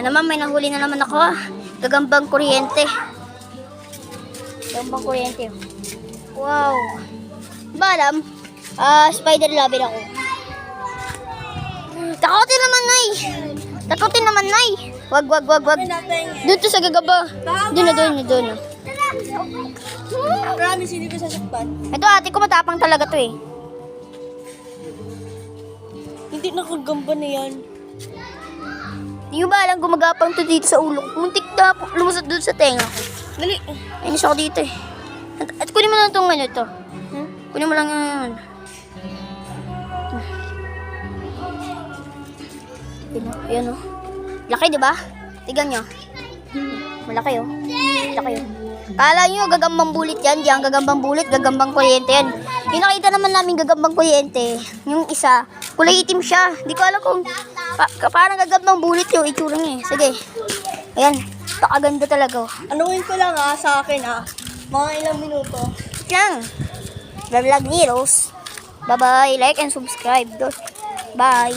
Na naman, may nahuli na naman ako. Gagambang kuryente. Gagambang kuryente. Wow. Ba alam? Spider lover ako. Takotin naman, Nay. Takotin naman, Nay. Wag. Doon to sa gagaba. Doon. Promise, hindi ko sasaktan. Ito, ate ko matapang talaga to eh. Hindi nakagamba na yan. Hindi nyo ba alam gumagapang to dito sa ulo? Muntik na lumusot doon sa tenga ko. Dali. Inis ako dito eh. At kunin mo lang itong ano ito. Kunin mo lang yun. Ayan o. Laki, di ba? Tignan nyo. Malaki o. Laki o. Kala nyo, gagambang bulit yan. Diyan, gagambang bulit, gagambang kuryente yan. Yung nakita naman namin gagambang kuryente, yung isa, kulay itim siya. Di ko alam kung parang gagambang bulit yung itsura niya eh. Sige. Ayan. Pakaganda talaga o. Anuhin ko lang sa akin mga ilang minuto. Lang. Vlog ni Rose. Bye-bye. Like and subscribe. Bye.